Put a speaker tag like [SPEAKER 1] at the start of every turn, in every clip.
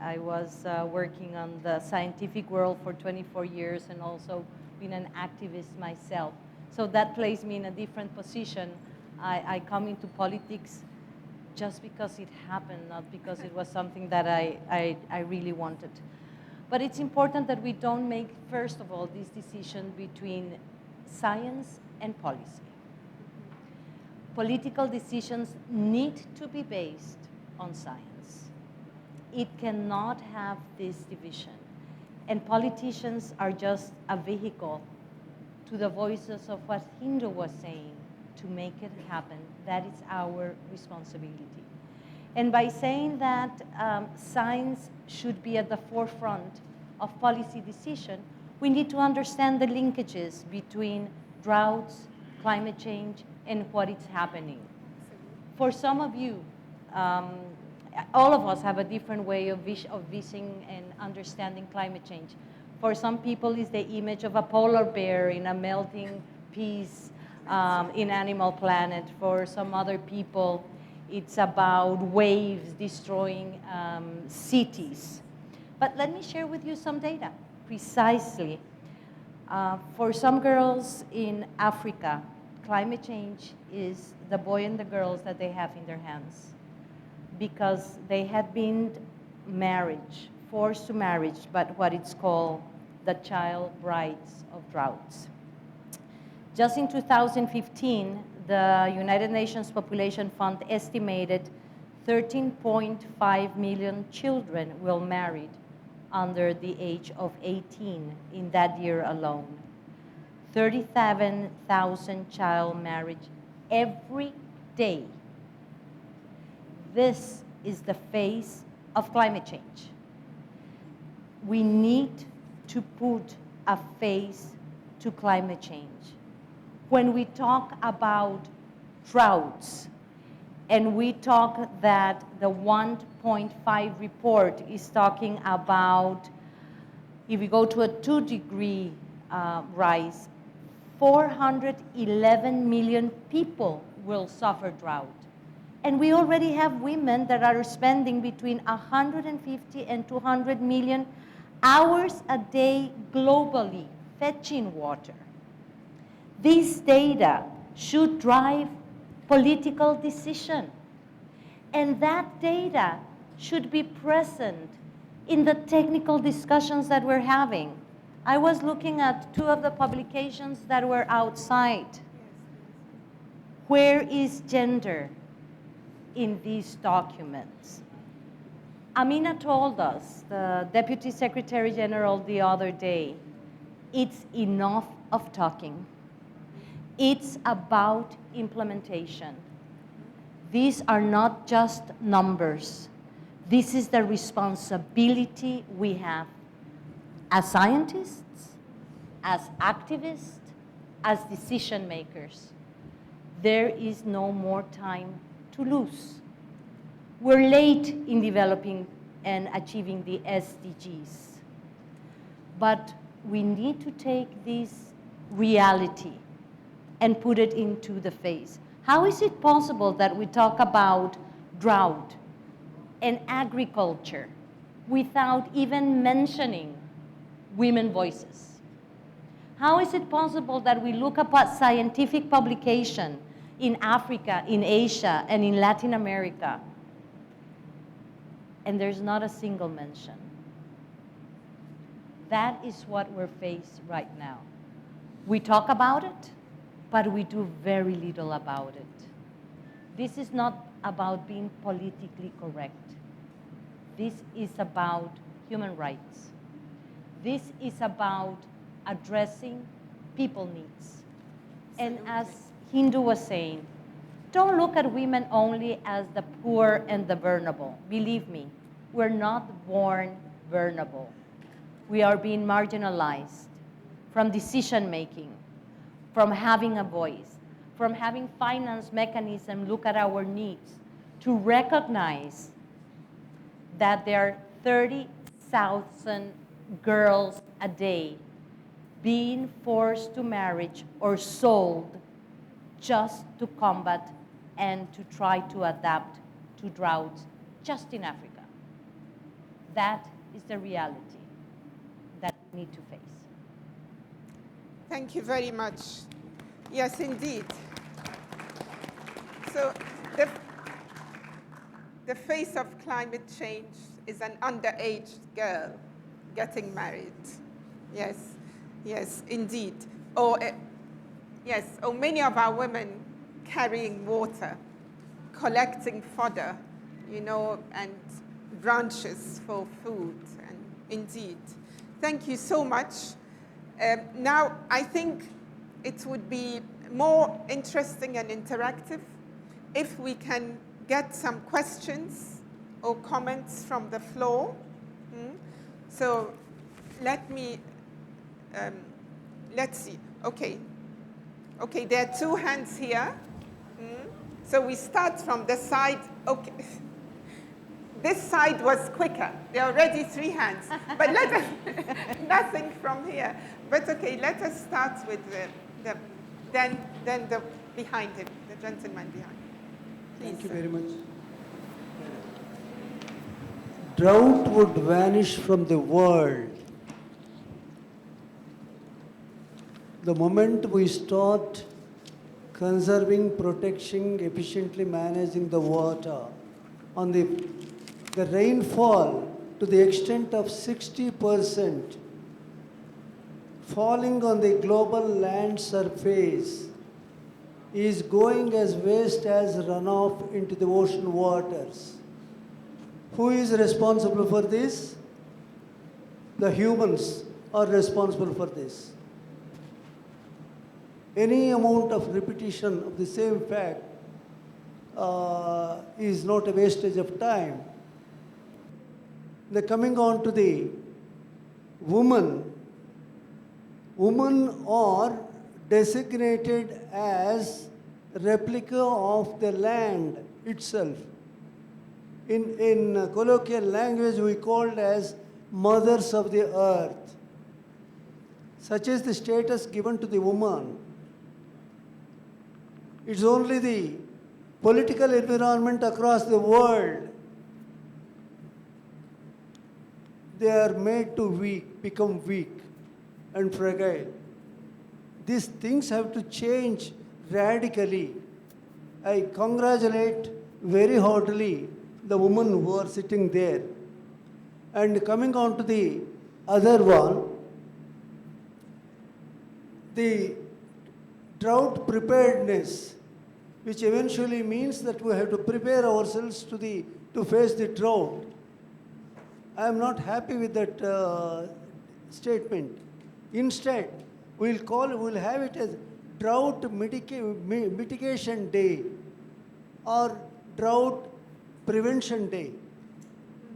[SPEAKER 1] I was working on the scientific world for 24 years and also been an activist myself. So that placed me in a different position. I come into politics just because it happened, not because it was something that I really wanted. But it's important that we don't make, first of all, this decision between science and policy. Political decisions need to be based on science. It cannot have this division. And politicians are just a vehicle to the voices of what Hindu was saying to make it happen. That is our responsibility. And by saying that science should be at the forefront of policy decision, we need to understand the linkages between droughts, climate change, and what is happening. For some of you, all of us have a different way of visioning and understanding climate change. For some people, it's the image of a polar bear in a melting piece in Animal Planet. For some other people, it's about waves destroying cities. But let me share with you some data, precisely. For some girls in Africa, climate change is the boy and the girls that they have in their hands because they had been forced to marriage, but what it's called the child brides of droughts. Just in 2015, the United Nations Population Fund estimated 13.5 million children were married under the age of 18 in that year alone. 37,000 child marriage every day. This is the face of climate change. We need to put a face to climate change. When we talk about droughts, and we talk that the 1.5 report is talking about, if we go to a 2-degree rise, 411 million people will suffer drought. And we already have women that are spending between 150 and 200 million hours a day globally fetching water. These data should drive political decision. And that data should be present in the technical discussions that we're having. I was looking at 2 of the publications that were outside. Where is gender in these documents? Amina told us, the Deputy Secretary General the other day, it's enough of talking. It's about implementation. These are not just numbers. This is the responsibility we have as scientists, as activists, as decision makers. There is no more time to lose. We're late in developing and achieving the SDGs. But we need to take this reality and put it into the face. How is it possible that we talk about drought and agriculture without even mentioning women's voices? How is it possible that we look up at scientific publication in Africa, in Asia, and in Latin America, and there's not a single mention? That is what we're faced right now. We talk about it, but we do very little about it. This is not about being politically correct. This is about human rights. This is about addressing people needs. And as Hindu was saying, don't look at women only as the poor and the vulnerable. Believe me, we're not born vulnerable. We are being marginalized from decision making, from having a voice, from having finance mechanism look at our needs, to recognize that there are 30,000 girls a day being forced to marriage or sold just to combat and to try to adapt to droughts just in Africa. that is the reality that we need to face.
[SPEAKER 2] Thank you very much. Yes, indeed. So the face of climate change is an underage girl getting married. Yes, yes, indeed. Or, yes, or many of our women carrying water, collecting fodder, you know, and branches for food, and indeed. Thank you so much. Now, I think it would be more interesting and interactive if we can get some questions or comments from the floor. So let me, let's see. Okay. Okay, there are 2 hands here. So we start from the side. Okay. This side was quicker. There are already 3 hands. But let us, nothing from here. But okay, let us start with then the behind him, the gentleman behind. Please.
[SPEAKER 3] Thank you very much. Drought would vanish from the world the moment we start conserving, protecting, efficiently managing the water. On the rainfall to the extent of 60% falling on the global land surface is going as waste as runoff into the ocean waters. Who is responsible for this? The humans are responsible for this. Any amount of repetition of the same fact is not a wastage of time. Coming on to the women are designated as replica of the land itself. In colloquial language, we called as mothers of the earth. Such is the status given to the woman. It's only the political environment across the world. They are made to become weak and fragile. These things have to change radically. I congratulate very heartily the women who are sitting there. And coming on to the other one, the drought preparedness, which eventually means that we have to prepare ourselves to face the drought. I am not happy with that statement. Instead, we'll have it as Drought Mitigation Day or Drought Prevention Day.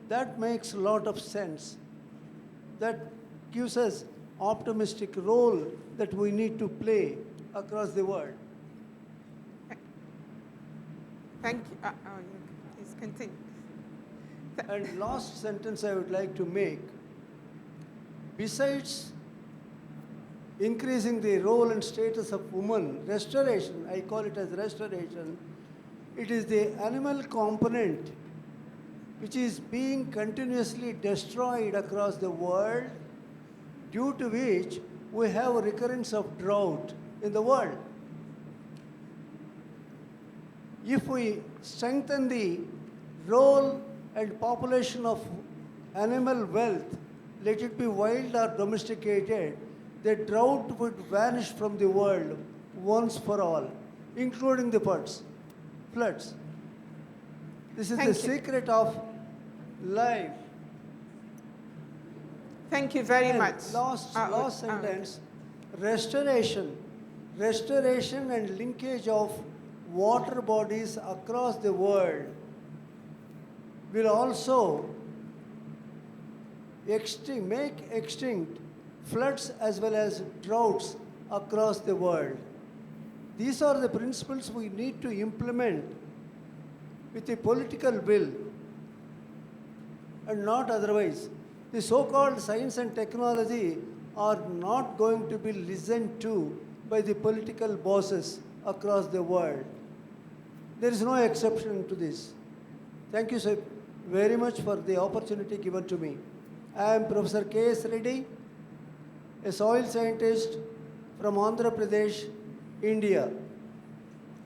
[SPEAKER 3] That makes a lot of sense. That gives us optimistic role that we need to play across the world.
[SPEAKER 2] Thank you. Please continue.
[SPEAKER 3] And last sentence I would like to make. Besides increasing the role and status of women, restoration, I call it as restoration, it is the animal component which is being continuously destroyed across the world, due to which we have a recurrence of drought in the world. If we strengthen the role and population of animal wealth, let it be wild or domesticated, the drought would vanish from the world once for all, including the floods. This is the secret of life.
[SPEAKER 2] Thank you very much.
[SPEAKER 3] Last sentence, restoration and linkage of water bodies across the world will also make extinct floods as well as droughts across the world. These are the principles we need to implement with a political will and not otherwise. The so-called science and technology are not going to be listened to by the political bosses across the world. There is no exception to this. Thank you, sir, very much for the opportunity given to me. I am Professor K.S. Reddy, a soil scientist from Andhra Pradesh, India.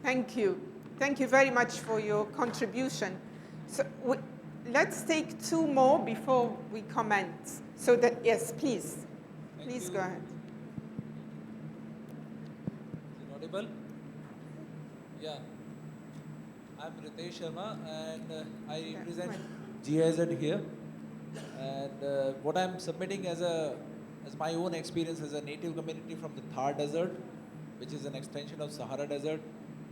[SPEAKER 2] Thank you. Thank you very much for your contribution. So let's take two more before we comment. So that, yes, please. Please go ahead.
[SPEAKER 4] Is it audible? Yeah. I'm Ritesh Sharma and I represent GIZ here. And what I'm submitting as my own experience as a native community from the Thar Desert, which is an extension of Sahara Desert,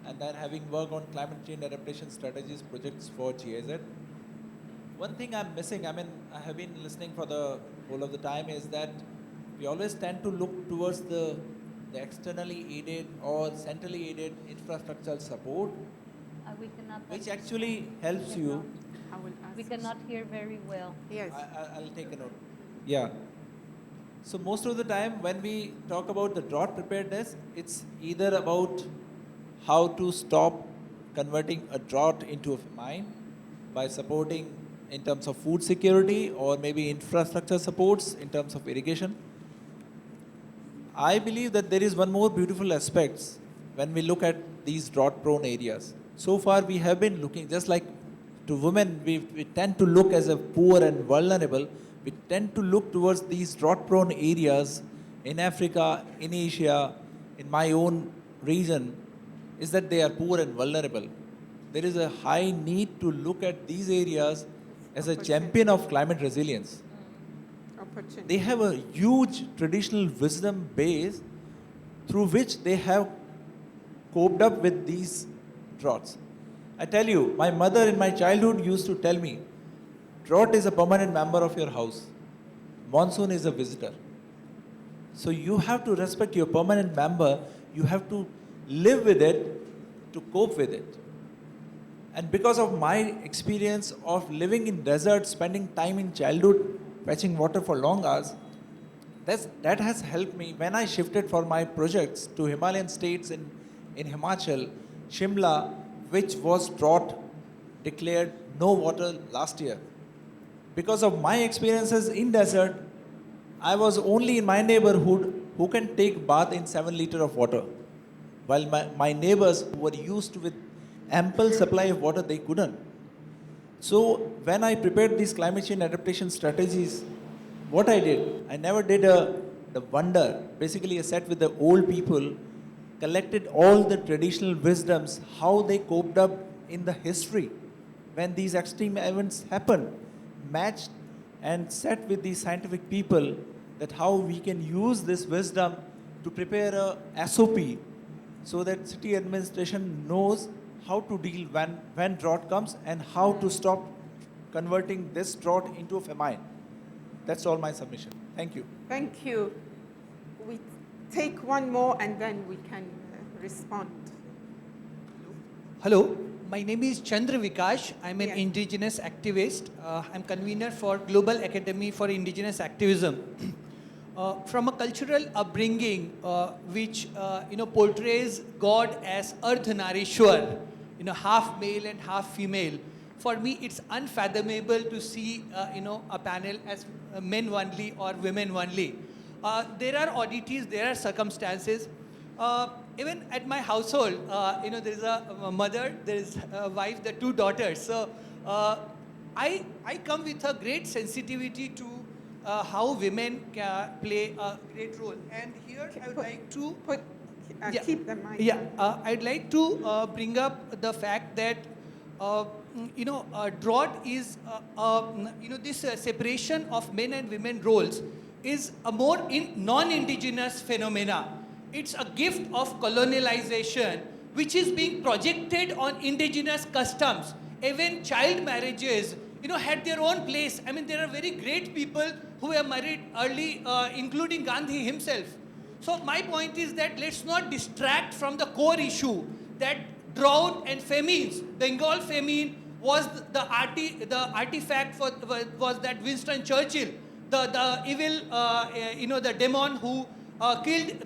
[SPEAKER 4] and then having worked on climate change adaptation strategies projects for GIZ. One thing I'm missing, I have been listening for the whole of the time, is that we always tend to look towards the externally aided or centrally aided infrastructural support,
[SPEAKER 1] We cannot.
[SPEAKER 4] which actually helps you.
[SPEAKER 2] I will ask.
[SPEAKER 1] We cannot hear very well.
[SPEAKER 2] Yes.
[SPEAKER 4] I'll take a note. Yeah. So most of the time when we talk about the drought preparedness, it's either about how to stop converting a drought into a famine by supporting in terms of food security or maybe infrastructure supports in terms of irrigation. I believe that there is one more beautiful aspect when we look at these drought prone areas. So far we have been looking, just like to women, we tend to look as a poor and vulnerable. We tend to look towards these drought prone areas in Africa, in Asia, in my own region, is that they are poor and vulnerable. There is a high need to look at these areas as a champion of climate resilience.
[SPEAKER 2] Opportunity.
[SPEAKER 4] They have a huge traditional wisdom base through which they have coped up with these droughts. I tell you, my mother in my childhood used to tell me, drought is a permanent member of your house. Monsoon is a visitor. So you have to respect your permanent member. You have to live with it to cope with it. And because of my experience of living in desert, spending time in childhood, fetching water for long hours, that has helped me when I shifted for my projects to Himalayan states in Himachal, Shimla, which was drought declared no water last year. Because of my experiences in desert, I was only in my neighborhood who can take bath in 7 liters of water. While my neighbors who were used with ample supply of water, they couldn't. So when I prepared these climate change adaptation strategies, what I did, I never did the wonder. Basically, I sat with the old people, collected all the traditional wisdoms, how they coped up in the history when these extreme events happened, matched and sat with these scientific people that how we can use this wisdom to prepare a SOP so that city administration knows how to deal when drought comes and how to stop converting this drought into a famine. That's all my submission. Thank you.
[SPEAKER 2] Thank you. We take one more and then we can respond.
[SPEAKER 5] Hello, my name is Chandra Vikash. I'm an
[SPEAKER 2] Yes.
[SPEAKER 5] indigenous activist. I'm convener for Global Academy for Indigenous Activism. From a cultural upbringing which portrays God as Ardhanarishwar, half male and half female. For me, it's unfathomable to see a panel as men only or women only. There are oddities, there are circumstances. Even at my household, there is a mother, there is a wife, there are 2 daughters. So I come with a great sensitivity to how women can play a great role. And here I would like to
[SPEAKER 2] Keep the mic.
[SPEAKER 5] Yeah, I'd like to bring up the fact that drought is this separation of men and women roles is a more non-indigenous phenomena. It's a gift of colonialization which is being projected on indigenous customs. Even child marriages had their own place. I mean, there are very great people who were married early, including Gandhi himself. So my point is that let's not distract from the core issue that drought and famines. Bengal famine was the artifact was that Winston Churchill, the evil, the demon who killed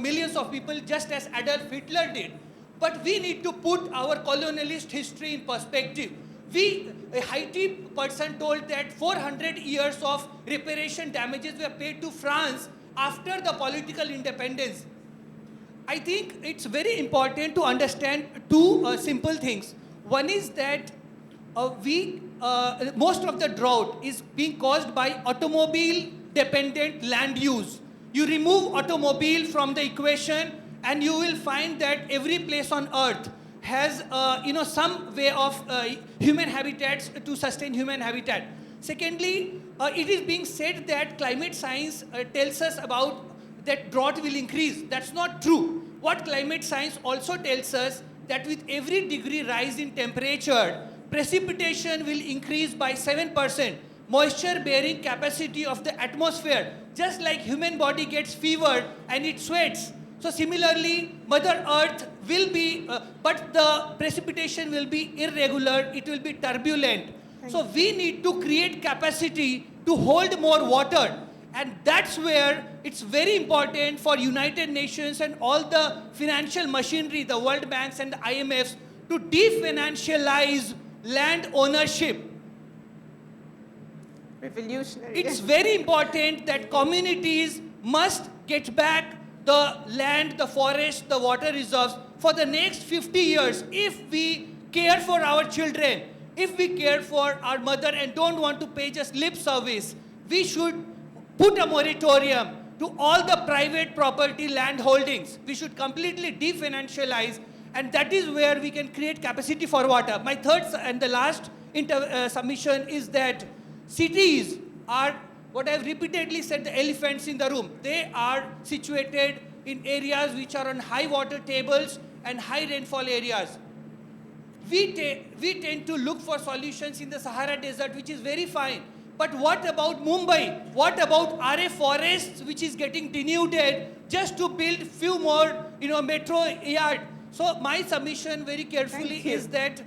[SPEAKER 5] millions of people just as Adolf Hitler did. But we need to put our colonialist history in perspective. A Haiti person told that 400 years of reparation damages were paid to France after the political independence. I think it's very important to understand two simple things. One is that most of the drought is being caused by automobile-dependent land use. You remove automobile from the equation, and you will find that every place on earth has some way of human habitats to sustain human habitat. Secondly, it is being said that climate science tells us about that drought will increase. That's not true. What climate science also tells us that with every degree rise in temperature, precipitation will increase by 7%. Moisture bearing capacity of the atmosphere, just like human body gets fever and it sweats. So similarly, Mother Earth will be, but the precipitation will be irregular, it will be turbulent. So we need to create capacity to hold more water. And that's where it's very important for United Nations and all the financial machinery, the World Banks and the IMFs, to definancialize land ownership.
[SPEAKER 2] Revolutionary.
[SPEAKER 5] It's very important that communities must get back the land, the forest, the water reserves for the next 50 years. If we care for our children, if we care for our mother and don't want to pay just lip service, we should put a moratorium to all the private property land holdings. We should completely definancialize, and that is where we can create capacity for water. My third and the last submission is that cities are, what I've repeatedly said, the elephants in the room. They are situated in areas which are on high water tables and high rainfall areas. We tend to look for solutions in the Sahara Desert, which is very fine. But what about Mumbai? What about RA forests, which is getting denuded just to build few more, metro yard? So my submission very carefully is that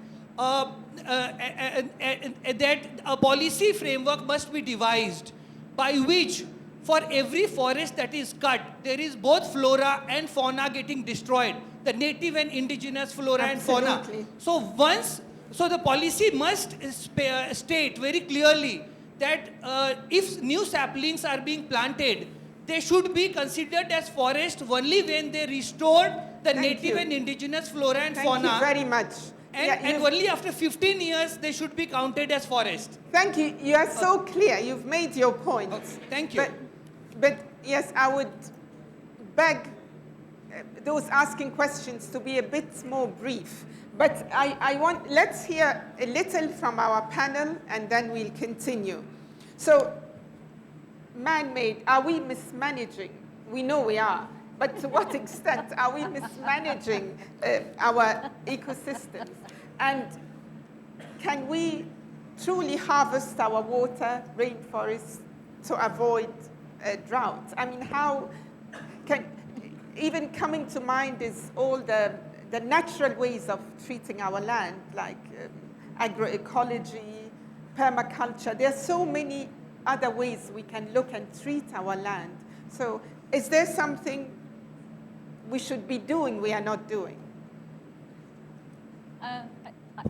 [SPEAKER 5] that a policy framework must be devised by which for every forest that is cut, there is both flora and fauna getting destroyed, the native and indigenous flora and fauna. So the policy must state very clearly that if new saplings are being planted, they should be considered as forest only when they restore the native and indigenous flora and fauna.
[SPEAKER 2] Thank you very much.
[SPEAKER 5] And only after 15 years, they should be counted as forest.
[SPEAKER 2] Thank you. You are so clear. You've made your point.
[SPEAKER 5] Okay, thank you.
[SPEAKER 2] But yes, I would beg those asking questions to be a bit more brief. But let's hear a little from our panel, and then we'll continue. So, man-made, are we mismanaging? We know we are. But to what extent are we mismanaging our ecosystems? And can we truly harvest our water, rainforests, to avoid drought? I mean, how can, even coming to mind is all the natural ways of treating our land, like agroecology, permaculture. There are so many other ways we can look and treat our land. So is there something we should be doing we are not doing?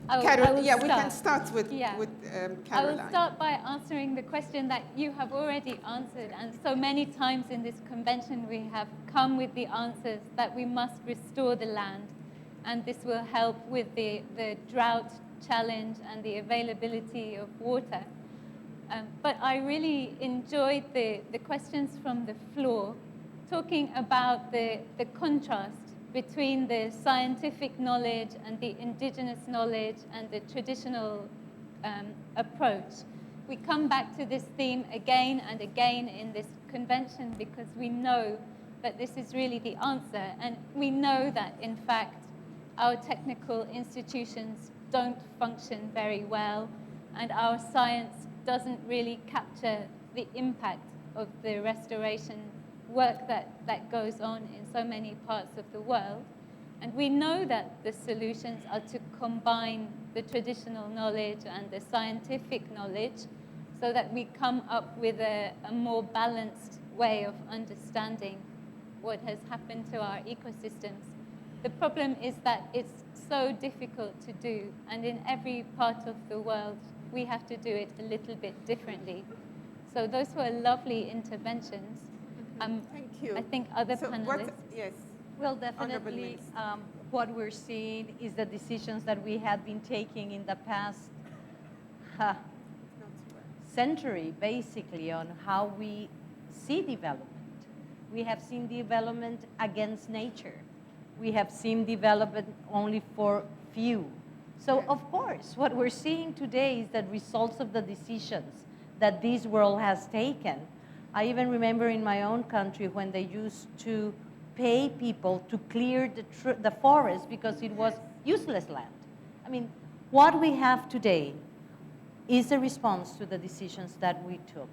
[SPEAKER 2] Caroline, we can start with Caroline.
[SPEAKER 6] I will start by answering the question that you have already answered, and so many times in this convention we have come with the answers that we must restore the land, and this will help with the drought challenge and the availability of water. But I really enjoyed the questions from the floor, talking about the contrast between the scientific knowledge and the indigenous knowledge and the traditional approach. We come back to this theme again and again in this convention because we know that this is really the answer, and we know that, in fact, our technical institutions don't function very well, and our science doesn't really capture the impact of the restoration work that goes on in so many parts of the world. And we know that the solutions are to combine the traditional knowledge and the scientific knowledge so that we come up with a more balanced way of understanding what has happened to our ecosystems. The problem is that it's so difficult to do, and in every part of the world, we have to do it a little bit differently. So those were lovely interventions.
[SPEAKER 2] Thank you.
[SPEAKER 6] I think other
[SPEAKER 2] So
[SPEAKER 6] panelists.
[SPEAKER 2] yes.
[SPEAKER 1] Well,
[SPEAKER 2] Honorable
[SPEAKER 1] definitely,
[SPEAKER 2] Minister.
[SPEAKER 1] what we're seeing is the decisions that we have been taking in the past century, basically, on how we see development. We have seen development against nature. We have seen development only for few. So, of course, what we're seeing today is the results of the decisions that this world has taken. I even remember in my own country when they used to pay people to clear the forest because it was useless land. I mean, what we have today is a response to the decisions that we took.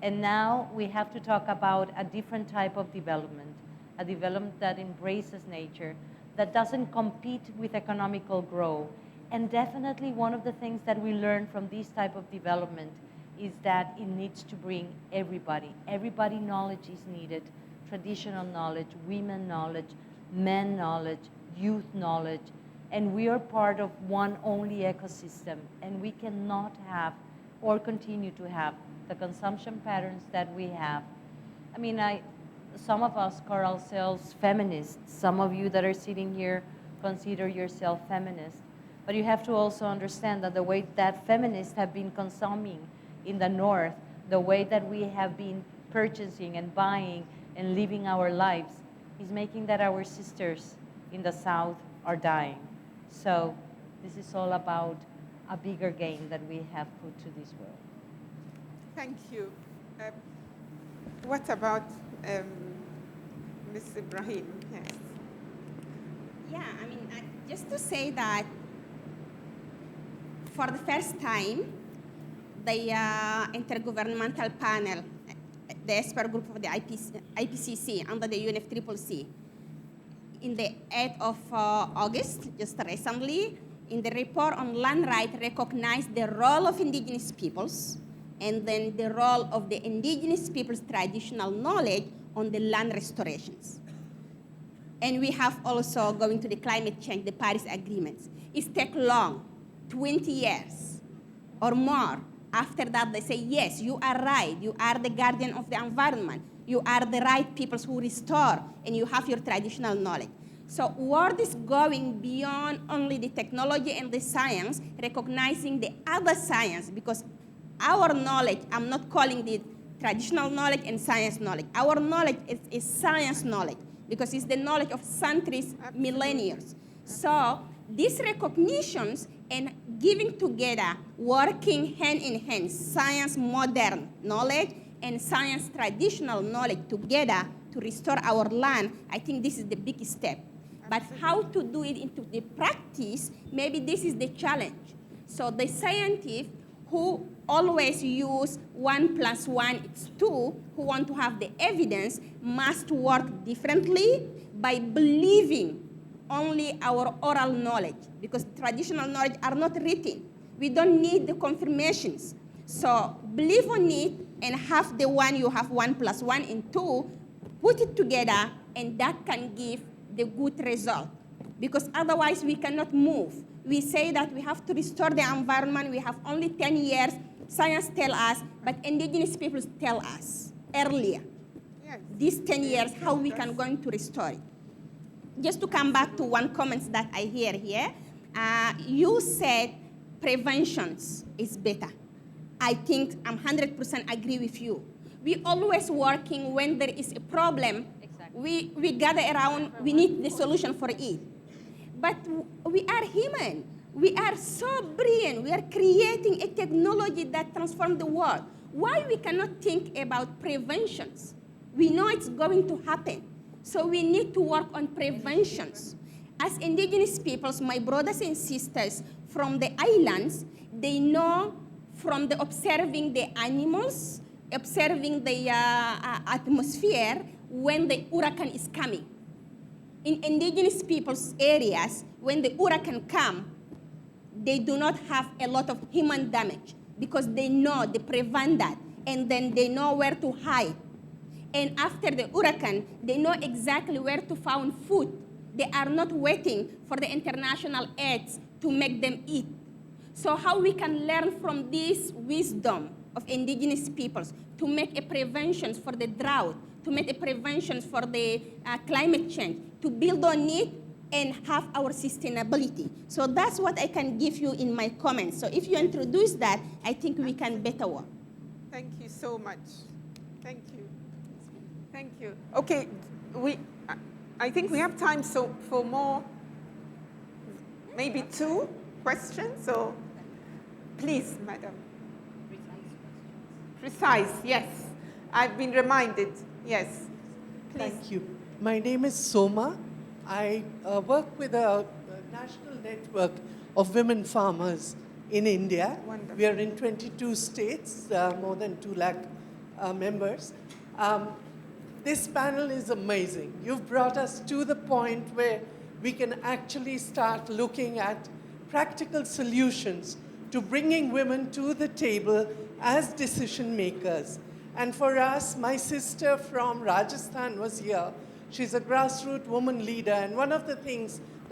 [SPEAKER 1] And now we have to talk about a different type of development, a development that embraces nature, that doesn't compete with economical growth. And definitely one of the things that we learn from this type of development is that it needs to bring everybody. Everybody knowledge is needed, traditional knowledge, women knowledge, men knowledge, youth knowledge, and we are part of one only ecosystem, and we cannot have or continue to have the consumption patterns that we have. I mean, some of us call ourselves feminists. Some of you that are sitting here consider yourself feminist. But you have to also understand that the way that feminists have been consuming in the North, the way that we have been purchasing and buying and living our lives is making that our sisters in the South are dying. So this is all about a bigger game that we have put to this world.
[SPEAKER 2] Thank you. What about Ms. Ibrahim? Yes.
[SPEAKER 7] Yeah, I mean, just to say that for the first time, the intergovernmental panel, the expert group of the IPCC under the UNFCCC, in the 8th of August, just recently, in the report on land rights, recognized the role of indigenous peoples and then the role of the indigenous people's traditional knowledge on the land restorations. And we have also going to the climate change, the Paris agreements. It takes long, 20 years or more. After that, they say, yes, you are right. You are the guardian of the environment. You are the right peoples who restore, and you have your traditional knowledge. So world is going beyond only the technology and the science, recognizing the other science, because our knowledge, I'm not calling the traditional knowledge and science knowledge. Our knowledge is science knowledge, because it's the knowledge of centuries, millennia. So these recognitions and giving together, working hand in hand, science modern knowledge and science traditional knowledge together to restore our land, I think this is the big step. But how to do it into the practice, maybe this is the challenge. So the scientists who always use 1 + 1 = 2, who want to have the evidence, must work differently by believing only our oral knowledge, because traditional knowledge are not written. We don't need the confirmations. So believe on it and have the one you have 1 + 1 = 2, put it together, and that can give the good result. Because otherwise we cannot move. We say that we have to restore the environment. We have only 10 years. Science tells us, but indigenous peoples tell us earlier.
[SPEAKER 2] Yes.
[SPEAKER 7] These 10 years, how we can going to restore it. Just to come back to one comment that I hear here, you said prevention is better. I think I'm 100% agree with you. We always working when there is a problem.
[SPEAKER 1] Exactly.
[SPEAKER 7] We gather around, we need the solution for it. But we are human. We are so brilliant. We are creating a technology that transforms the world. Why we cannot think about preventions? We know it's going to happen. So we need to work on preventions. As indigenous peoples, my brothers and sisters from the islands, they know from the observing the animals, observing the atmosphere when the hurricane is coming. In indigenous people's areas, when the hurricane comes, they do not have a lot of human damage because they know, they prevent that, and then they know where to hide. And after the hurricane, they know exactly where to find food They are not waiting for the international aids to make them eat. So how we can learn from this wisdom of indigenous peoples to make a prevention for the drought, to make a prevention for the climate change, to build on it and have our sustainability. So that's what I can give you in my comments. So if you introduce that, I think we can better work.
[SPEAKER 2] Thank you so much. Thank you. Thank you. Okay, I think we have time for more, maybe 2 questions. So please, madam. Precise, yes. I've been reminded, yes. Please.
[SPEAKER 8] Thank you. My name is Soma. I work with a national network of women farmers in India.
[SPEAKER 2] Wonderful.
[SPEAKER 8] We are in 22 states, more than 2 lakh members. This panel is amazing. You've brought us to the point where we can actually start looking at practical solutions to bringing women to the table as decision makers. And for us, my sister from Rajasthan was here. She's a grassroots woman leader, and one of the things